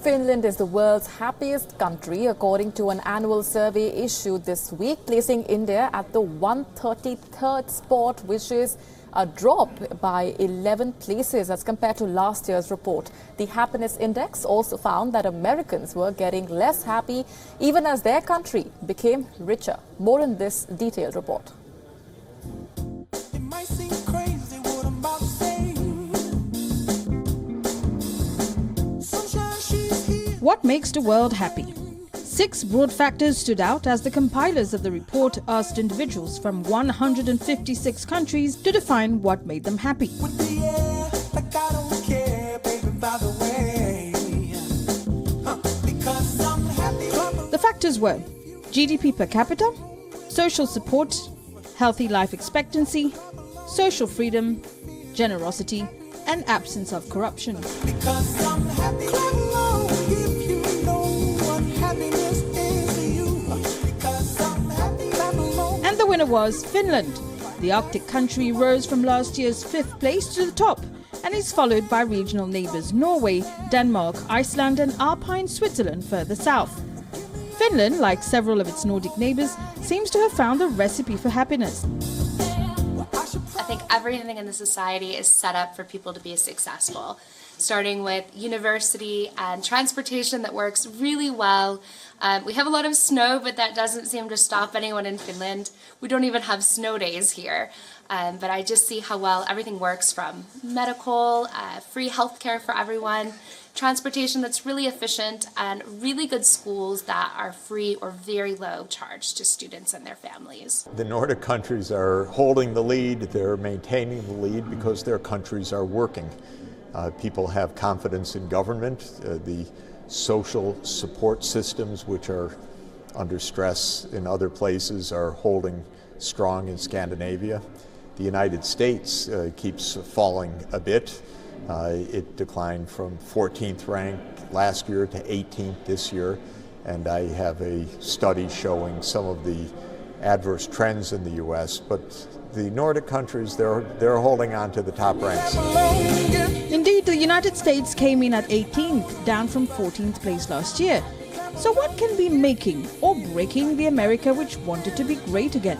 Finland is the world's happiest country, according to an annual survey issued this week, placing India at the 133rd spot, which is a drop by 11 places as compared to last year's report. The happiness index also found that Americans were getting less happy even as their country became richer. More in this detailed report. What makes the world happy? 6 broad factors stood out as the compilers of the report asked individuals from 156 countries to define what made them happy. The factors were GDP per capita, social support, healthy life expectancy, social freedom, generosity, and absence of corruption. And the winner was Finland. The Arctic country rose from last year's 5th place to the top and is followed by regional neighbours Norway, Denmark, Iceland and Alpine Switzerland further south. Finland, like several of its Nordic neighbours, seems to have found the recipe for happiness. I think everything in the society is set up for people to be successful, starting with university and transportation that works really well. We have a lot of snow, but that doesn't seem to stop anyone in Finland. We don't even have snow days here. But I just see how well everything works, from medical, free healthcare for everyone, transportation that's really efficient, and really good schools that are free or very low charge to students and their families. The Nordic countries are holding the lead, they're maintaining the lead because their countries are working. People have confidence in government. The social support systems, which are under stress in other places, are holding strong in Scandinavia. The United States keeps falling a bit. It declined from 14th rank last year to 18th this year, and I have a study showing some of the adverse trends in the U.S., but the Nordic countries, they're holding on to the top ranks. Indeed, the United States came in at 18th, down from 14th place last year. So what can be making or breaking the America which wanted to be great again?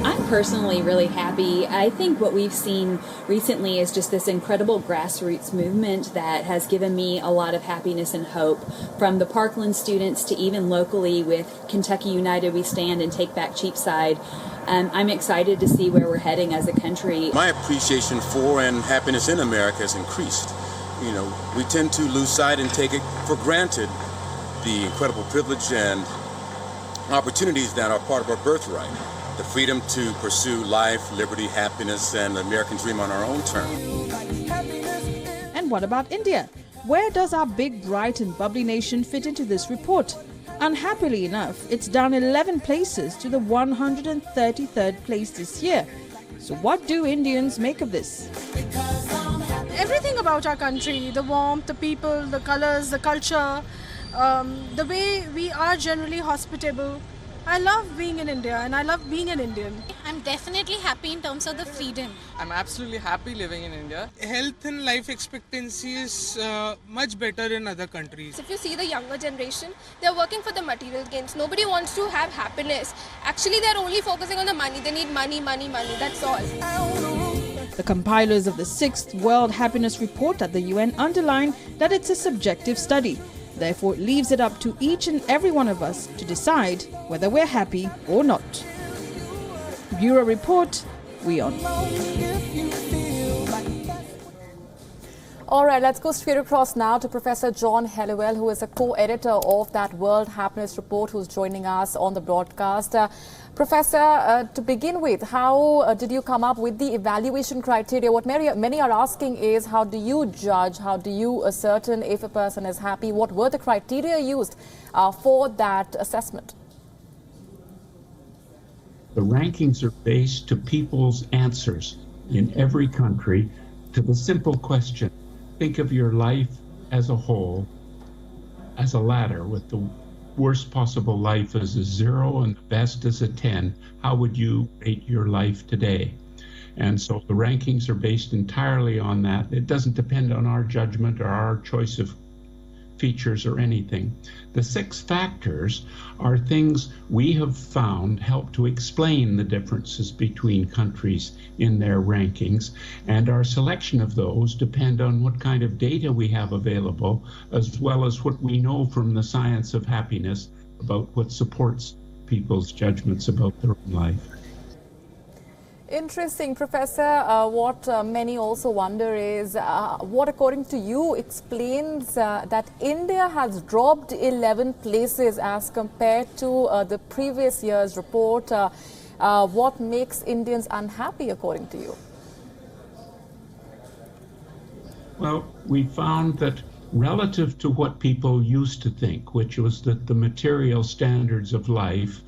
I'm personally really happy. I think what we've seen recently is just this incredible grassroots movement that has given me a lot of happiness and hope, from the Parkland students to even locally with Kentucky United We Stand and Take Back Cheapside. I'm excited to see where we're heading as a country. My appreciation for and happiness in America has increased. You know, we tend to lose sight and take it for granted, the incredible privilege and opportunities that are part of our birthright. The freedom to pursue life, liberty, happiness, and the American dream on our own terms. And what about India? Where does our big, bright and bubbly nation fit into this report? Unhappily enough, it's down 11 places to the 133rd place this year. So what do Indians make of this? Everything about our country, the warmth, the people, the colors, the culture, the way we are generally hospitable. I love being in India and I love being an Indian. I'm definitely happy in terms of the freedom. I'm absolutely happy living in India. Health and life expectancy is much better in other countries. If you see the younger generation, they're working for the material gains. Nobody wants to have happiness. Actually, they're only focusing on the money. They need money, money, money. That's all. The compilers of the 6th World Happiness Report at the UN underline that it's a subjective study. Therefore, it leaves it up to each and every one of us to decide whether we're happy or not. Bureau Report, WION. All right, let's go straight across now to Professor John Helliwell, who is a co-editor of that World Happiness Report, who's joining us on the broadcast. Professor, to begin with, how did you come up with the evaluation criteria? What many are asking is, how do you judge, how do you ascertain if a person is happy? What were the criteria used for that assessment? The rankings are based to people's answers in every country to the simple question: think of your life as a whole, as a ladder, with the worst possible life as a 0 and the best as a 10. How would you rate your life today? And so the rankings are based entirely on that. It doesn't depend on our judgment or our choice of features or anything. The 6 factors are things we have found help to explain the differences between countries in their rankings, and our selection of those depend on what kind of data we have available, as well as what we know from the science of happiness about what supports people's judgments about their own life. Interesting, Professor. What many also wonder is what, according to you, explains that India has dropped 11 places as compared to the previous year's report. What makes Indians unhappy, according to you? Well, we found that relative to what people used to think, which was that the material standards of life,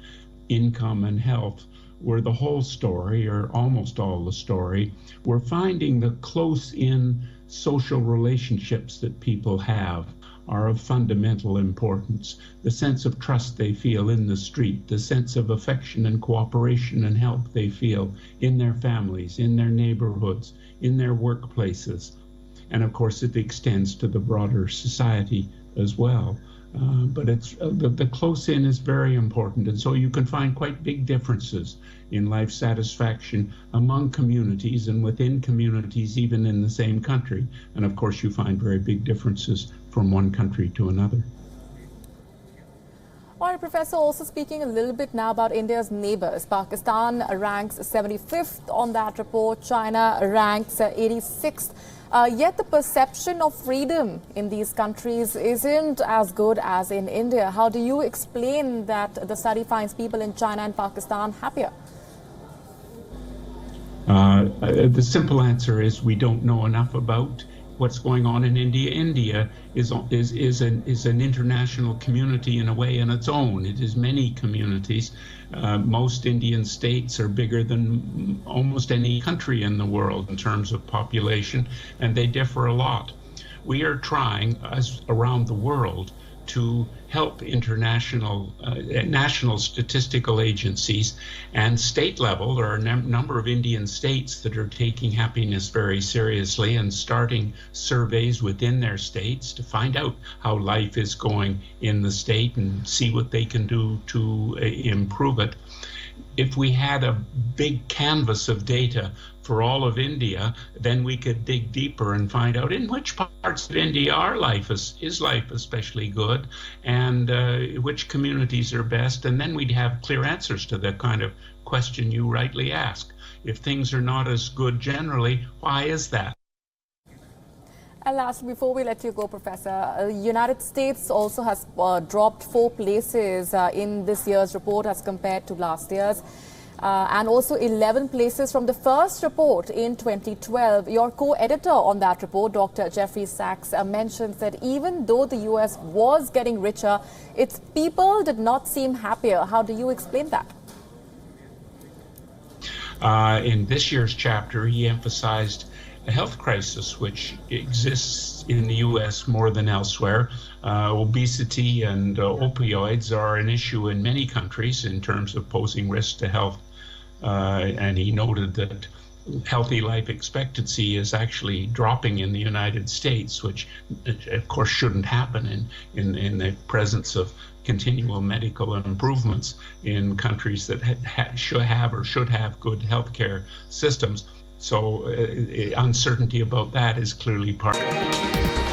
income and health, were the whole story, or almost all the story, we're finding the close-in social relationships that people have are of fundamental importance. The sense of trust they feel in the street, the sense of affection and cooperation and help they feel in their families, in their neighborhoods, in their workplaces. And of course, it extends to the broader society as well. But it's the close-in is very important, and so you can find quite big differences in life satisfaction among communities and within communities, even in the same country. And of course, you find very big differences from one country to another. All right, Professor, also speaking a little bit now about India's neighbors. Pakistan ranks 75th on that report. China ranks 86th. Yet the perception of freedom in these countries isn't as good as in India. How do you explain that the study finds people in China and Pakistan happier? The simple answer is we don't know enough about what's going on in India. India is an international community in a way on its own. It is many communities. Most Indian states are bigger than almost any country in the world in terms of population, and they differ a lot. We are trying, as around the world, to help international, national statistical agencies and state level. There are a number of Indian states that are taking happiness very seriously and starting surveys within their states to find out how life is going in the state and see what they can do to improve it. If we had a big canvas of data for all of India, then we could dig deeper and find out in which parts of India is life especially good, and which communities are best, and then we'd have clear answers to the kind of question you rightly ask. If things are not as good generally, why is that? And lastly, before we let you go, Professor, the United States also has dropped 4 places in this year's report as compared to last year's. And also 11 places from the first report in 2012. Your co-editor on that report, Dr. Jeffrey Sachs, mentions that even though the U.S. was getting richer, its people did not seem happier. How do you explain that? In this year's chapter, he emphasized a health crisis which exists in the U.S. more than elsewhere. Obesity and opioids are an issue in many countries in terms of posing risk to health. And he noted that healthy life expectancy is actually dropping in the United States, which of course shouldn't happen in the presence of continual medical improvements in countries that should have good healthcare systems. So uncertainty about that is clearly part of it.